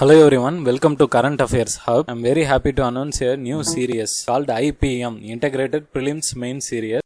Hello everyone, welcome to Current Affairs Hub. I'm very happy to announce a new series called IPM, Integrated Prelims Main Series.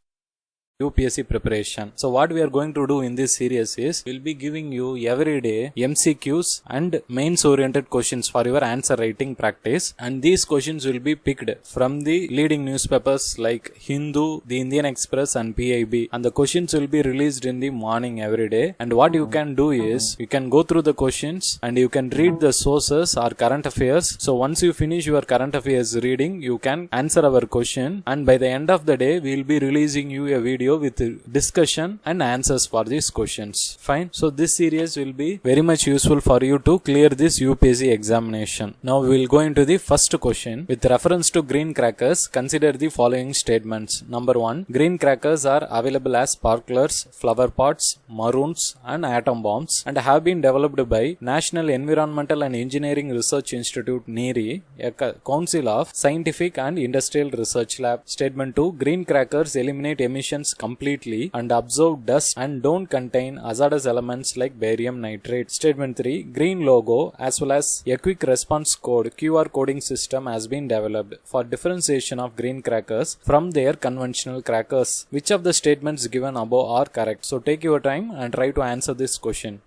UPSC preparation. So what we are going to do in this series is we'll be giving you every day MCQs and mains oriented questions for your answer writing practice, and these questions will be picked from the leading newspapers like Hindu, the Indian Express and PIB, and the questions will be released in the morning every day. And what you can do is you can go through the questions and you can read the sources or current affairs. So once you finish your current affairs reading, you can answer our question, and by the end of the day we will be releasing you a video with discussion and answers for these questions. Fine. So this series will be very much useful for you to clear this UPSC examination. Now we will go into the first question. With reference to green crackers, consider the following statements. Number 1. Green crackers are available as sparklers, flower pots, maroons and atom bombs, and have been developed by National Environmental and Engineering Research Institute NERI, a council of scientific and industrial research lab. Statement 2. Green crackers eliminate emissions completely and absorb dust and don't contain hazardous elements like barium nitrate. Statement 3. Green logo as well as a quick response code QR coding system has been developed for differentiation of green crackers from their conventional crackers. Which of the statements given above are correct? So take your time and try to answer this question.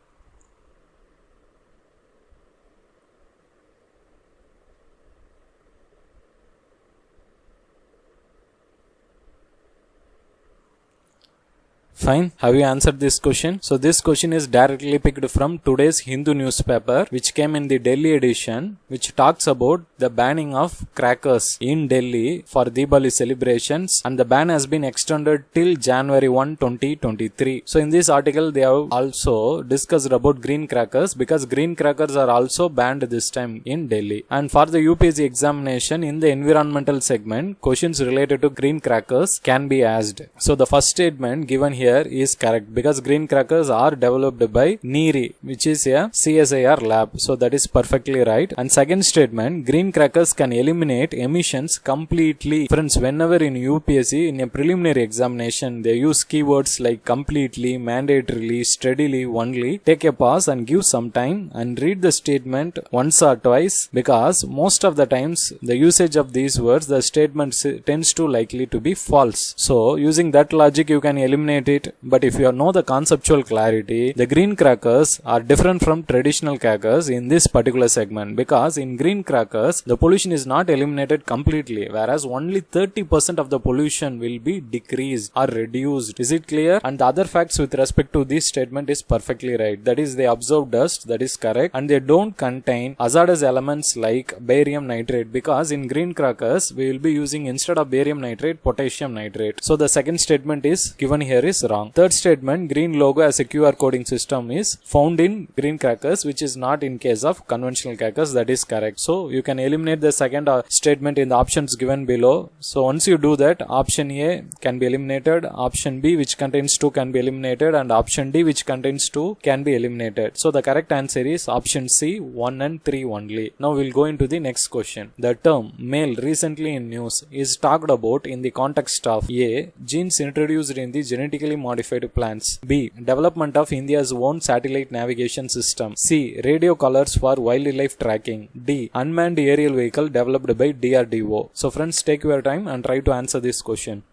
Fine. Have you answered this question? So this question is directly picked from today's Hindu newspaper, which came in the Delhi edition, which talks about the banning of crackers in Delhi for Diwali celebrations, and the ban has been extended till January 1, 2023. So in this article they have also discussed about green crackers, because green crackers are also banned this time in Delhi. And for the UPSC examination in the environmental segment, questions related to green crackers can be asked. So the first statement given here is correct, because green crackers are developed by NERI, which is a CSIR lab. So that is perfectly right. And second statement, green crackers can eliminate emissions completely. Friends, whenever in UPSC in a preliminary examination they use keywords like completely, mandatorily, steadily, only, take a pause and give some time and read the statement once or twice, because most of the times the usage of these words, the statement tends to likely to be false. So using that logic you can eliminate it. But if you know the conceptual clarity, the green crackers are different from traditional crackers in this particular segment, because in green crackers the pollution is not eliminated completely, whereas only 30% of the pollution will be decreased or reduced. Is it clear? And the other facts with respect to this statement is perfectly right. That is, they absorb dust, that is correct, and they don't contain hazardous elements like barium nitrate, because in green crackers we will be using, instead of barium nitrate, potassium nitrate. So the second statement is given here is wrong. Third statement, green logo as a QR coding system is found in green crackers, which is not in case of conventional crackers. That is correct. So you can eliminate the second statement in the options given below. So once you do that, option A can be eliminated, option B which contains 2 can be eliminated, and option D which contains 2 can be eliminated. So the correct answer is option C, 1 and 3 only. Now we'll go into the next question. The term male recently in news is talked about in the context of A. Genes introduced in the genetically modified plants, B. Development of India's own satellite navigation system, C. Radio collars for wildlife tracking, D. Unmanned aerial vehicle developed by DRDO. So friends, take your time and try to answer this question.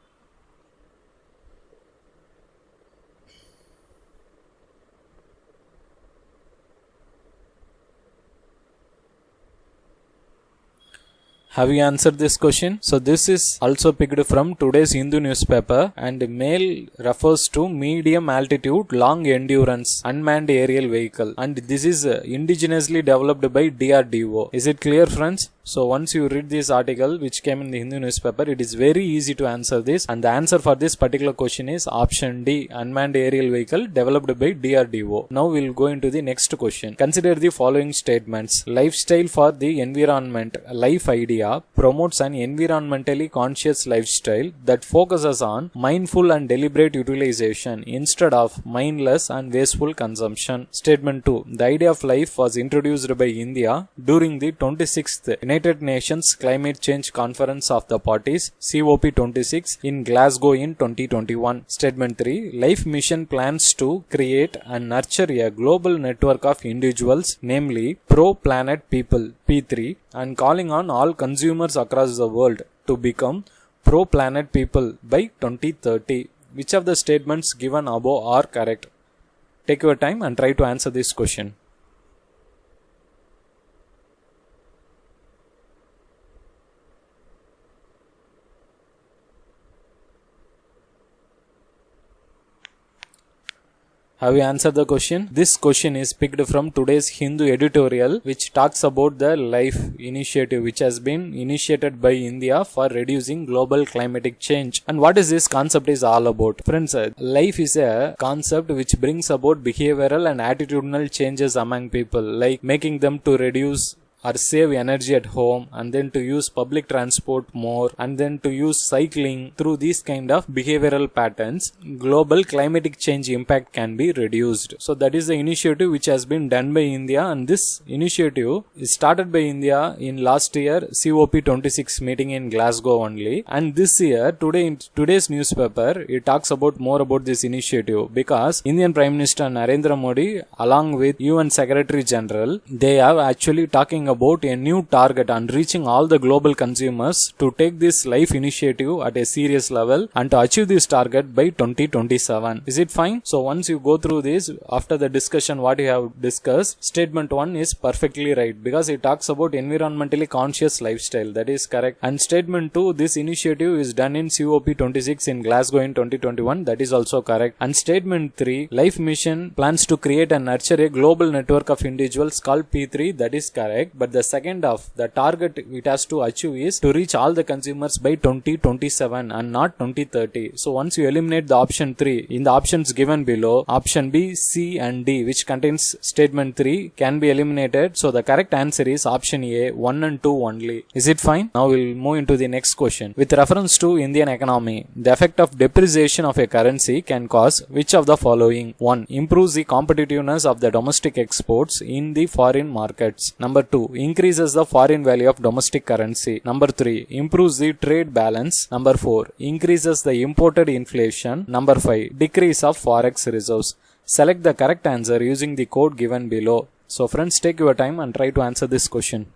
Have you answered this question? So this is also picked from today's Hindu newspaper, and male refers to medium altitude, long endurance, unmanned aerial vehicle, and this is indigenously developed by DRDO. Is it clear, friends? So once you read this article which came in the Hindu newspaper, it is very easy to answer this, and the answer for this particular question is option D, unmanned aerial vehicle developed by DRDO. Now we will go into the next question. Consider the following statements. Lifestyle for the environment, life idea, India promotes an environmentally conscious lifestyle that focuses on mindful and deliberate utilization instead of mindless and wasteful consumption. Statement 2. The idea of life was introduced by India during the 26th United Nations Climate Change Conference of the Parties COP26 in Glasgow in 2021. Statement 3. Life Mission plans to create and nurture a global network of individuals, namely pro-planet people P3, and calling on all consumers across the world to become pro-planet people by 2030. Which of the statements given above are correct? Take your time and try to answer this question. Have you answered the question? This question is picked from today's Hindu editorial, which talks about the LIFE initiative, which has been initiated by India for reducing global climatic change. And what is this concept is all about? Friends, LIFE is a concept which brings about behavioral and attitudinal changes among people, like making them to reduce or save energy at home, and then to use public transport more, and then to use cycling. Through these kind of behavioral patterns, global climatic change impact can be reduced. So that is the initiative which has been done by India, and this initiative is started by India in last year COP26 meeting in Glasgow only, and this year today in today's newspaper it talks about more about this initiative, because Indian Prime Minister Narendra Modi along with UN Secretary General, they are actually talking about a new target on reaching all the global consumers to take this LIFE initiative at a serious level and to achieve this target by 2027. Is it fine? So once you go through this, after the discussion what you have discussed, statement 1 is perfectly right, because it talks about environmentally conscious lifestyle. That is correct. And statement 2, this initiative is done in COP26 in Glasgow in 2021. That is also correct. And statement 3, LIFE Mission plans to create and nurture a global network of individuals called P3. That is correct. But the second of the target it has to achieve is to reach all the consumers by 2027 and not 2030. So once you eliminate the option 3 in the options given below, option B, C and D, which contains statement 3, can be eliminated. So the correct answer is option A, 1 and 2 only. Is it fine? Now we will move into the next question. With reference to Indian economy, the effect of depreciation of a currency can cause which of the following? 1. Improves the competitiveness of the domestic exports in the foreign markets. Number 2. Increases the foreign value of domestic currency. Number 3. Improves the trade balance. Number 4. Increases the imported inflation. Number 5. Decrease of forex reserves. Select the correct answer using the code given below. So friends, take your time and try to answer this question.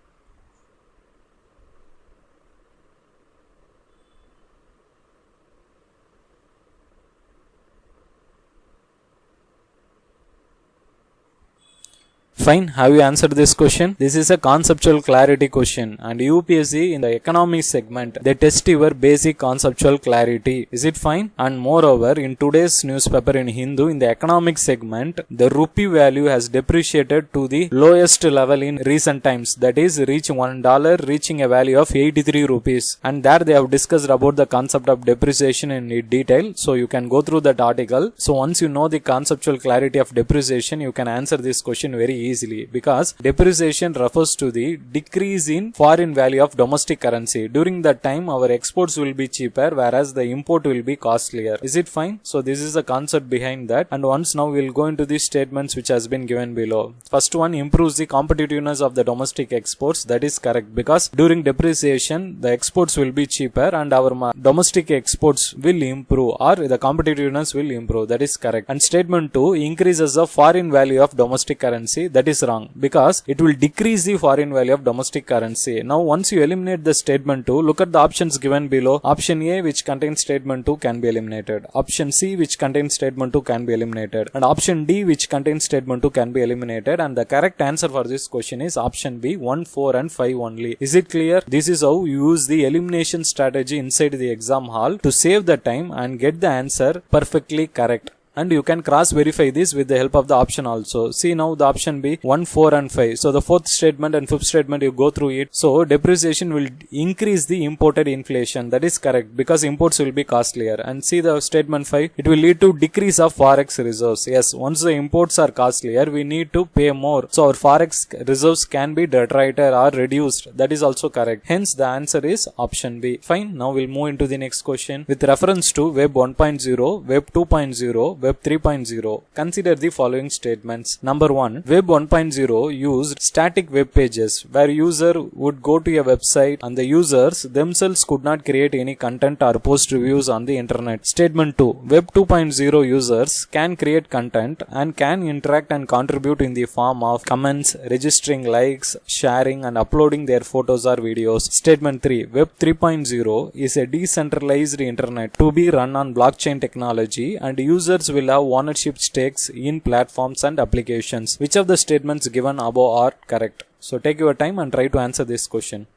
Fine, have you answered this question? This is a conceptual clarity question, and UPSC in the economics segment, they test your basic conceptual clarity. Is it fine? And moreover, in today's newspaper in Hindu, in the economics segment, the rupee value has depreciated to the lowest level in recent times. That is, reach $1 reaching a value of 83 rupees. And there they have discussed about the concept of depreciation in detail. So you can go through that article. So once you know the conceptual clarity of depreciation, you can answer this question very easily, because depreciation refers to the decrease in foreign value of domestic currency. During that time our exports will be cheaper, whereas the import will be costlier. Is it fine? So this is the concept behind that. And once now we will go into these statements which has been given below. First one, improves the competitiveness of the domestic exports. That is correct, because during depreciation the exports will be cheaper and our domestic exports will improve, or the competitiveness will improve. That is correct. And statement 2, increases the foreign value of domestic currency. That is wrong, because it will decrease the foreign value of domestic currency. Now once you eliminate the statement 2, look at the options given below. Option A, which contains statement 2, can be eliminated. Option C, which contains statement 2, can be eliminated. And option D, which contains statement 2, can be eliminated. And the correct answer for this question is option B, 1, 4 and 5 only. Is it clear? This is how you use the elimination strategy inside the exam hall to save the time and get the answer perfectly correct. And you can cross verify this with the help of the option also. See now the option B 1, 4 and 5. So the fourth statement and fifth statement you go through it. So depreciation will increase the imported inflation. That is correct because imports will be costlier. And see the statement 5, it will lead to decrease of forex reserves. Yes, once the imports are costlier, we need to pay more. So our forex reserves can be detracted or reduced. That is also correct. Hence the answer is option B. Fine. Now we'll move into the next question. With reference to Web 1.0, Web 2.0, Web 3.0, consider the following statements. Number 1, Web 1.0 used static web pages where user would go to a website and the users themselves could not create any content or post reviews on the internet. Statement 2, Web 2.0 users can create content and can interact and contribute in the form of comments, registering likes, sharing and uploading their photos or videos. Statement 3, Web 3.0 is a decentralized internet to be run on blockchain technology and users will have ownership stakes in platforms and applications. Which of the statements given above are correct? So take your time and try to answer this question.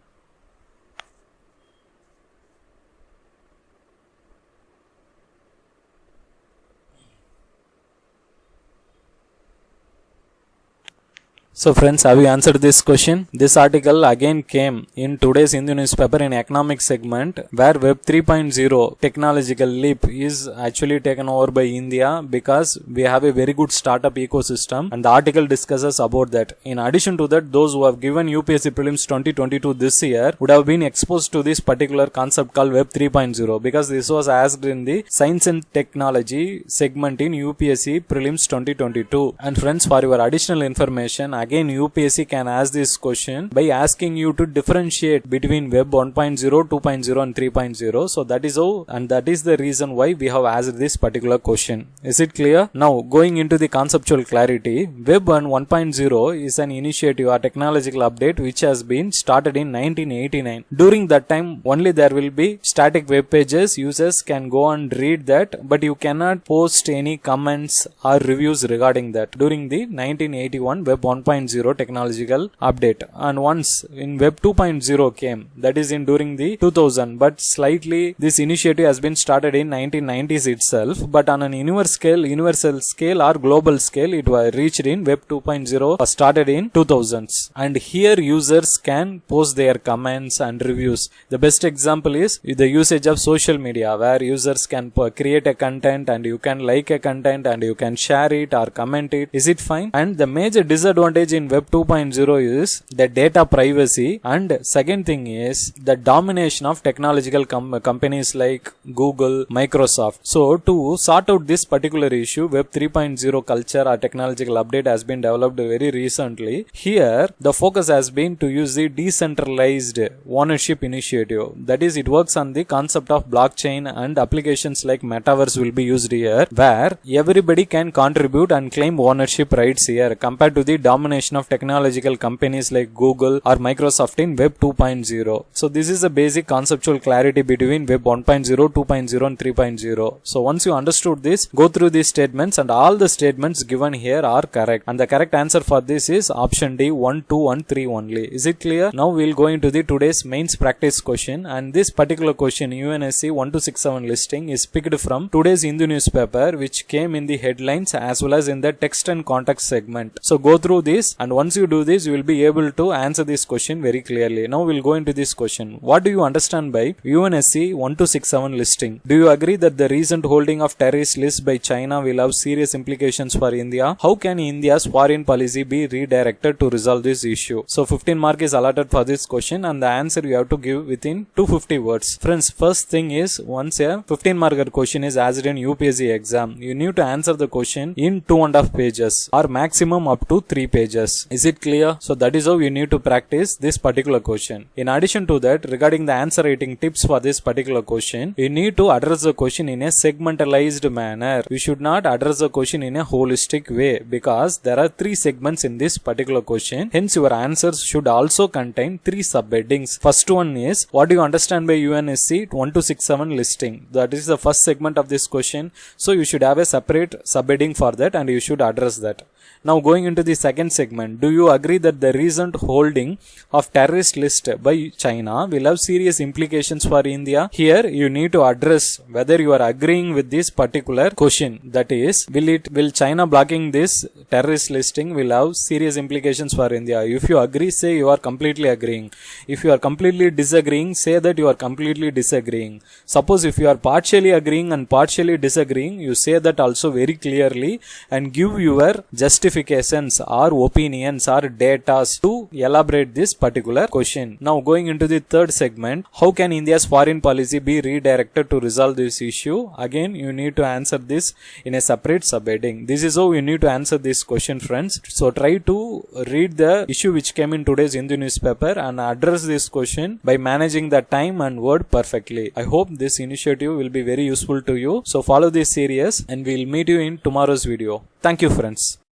So friends, have you answered this question? This article again came in today's Hindu newspaper in economic segment where Web 3.0 technological leap is actually taken over by India because we have a very good startup ecosystem and the article discusses about that. In addition to that, those who have given UPSC prelims 2022 this year would have been exposed to this particular concept called Web 3.0 because this was asked in the science and technology segment in UPSC prelims 2022. And friends, for your additional information, again UPSC can ask this question by asking you to differentiate between Web 1.0, 2.0 and 3.0. So that is how, and that is the reason why we have asked this particular question. Is it clear? Now going into the conceptual clarity, Web 1.0 is an initiative or technological update which has been started in 1989. During that time only there will be static web pages, users can go and read that, but you cannot post any comments or reviews regarding that during the 1981 Web 1.0 technological update. And once in Web 2.0 came, that is in during the 2000, but slightly this initiative has been started in 1990s itself, but on an universal scale or global scale it was reached in Web 2.0 started in 2000s. And here users can post their comments and reviews. The best example is the usage of social media where users can create a content and you can like a content and you can share it or comment it. Is it fine? And the major disadvantage in Web 2.0 is the data privacy, and second thing is the domination of technological companies like Google, Microsoft. So to sort out this particular issue, Web 3.0 culture or technological update has been developed very recently. Here the focus has been to use the decentralized ownership initiative. That is, it works on the concept of blockchain and applications like Metaverse will be used here where everybody can contribute and claim ownership rights here compared to the domination of technological companies like Google or Microsoft in Web 2.0. So this is a basic conceptual clarity between Web 1.0, 2.0 and 3.0. So once you understood this, go through these statements and all the statements given here are correct. And the correct answer for this is option D 1, 2 and 3 only. Is it clear? Now we will go into the today's mains practice question, and this particular question UNSC 1267 listing is picked from today's Hindu newspaper which came in the headlines as well as in the text and context segment. So go through this, and once you do this you will be able to answer this question very clearly. Now we'll go into this question. What do you understand by UNSC 1267 listing? Do you agree that the recent holding of terrorist list by China will have serious implications for India? How can India's foreign policy be redirected to resolve this issue? So 15 mark is allotted for this question and the answer you have to give within 250 words. Friends, first thing is, once a 15 marker question is asked in UPSC exam, you need to answer the question in 2.5 pages or maximum up to 3 pages. Is it clear? So that is how you need to practice this particular question. In addition to that, regarding the answer writing tips for this particular question, you need to address the question in a segmentalized manner. You should not address the question in a holistic way because there are 3 segments in this particular question. Hence your answers should also contain 3 subheadings. First one is, what do you understand by UNSC 1267 listing? That is the first segment of this question. So you should have a separate subheading for that and you should address that. Now going into the second segment, do you agree that the recent holding of terrorist list by China will have serious implications for India? Here you need to address whether you are agreeing with this particular question, that is, will China blocking this terrorist listing will have serious implications for India. If you agree, say you are completely agreeing. If you are completely disagreeing, say that you are completely disagreeing. Suppose if you are partially agreeing and partially disagreeing, you say that also very clearly and give your justifications or opinions or data to elaborate this particular question. Now going into the third segment, how can India's foreign policy be redirected to resolve this issue? Again, you need to answer this in a separate subheading. This is how you need to answer this question, friends. So try to read the issue which came in today's Hindu newspaper and address this question by managing the time and word perfectly. I hope this initiative will be very useful to you. So follow this series and we'll meet you in tomorrow's video. Thank you, friends.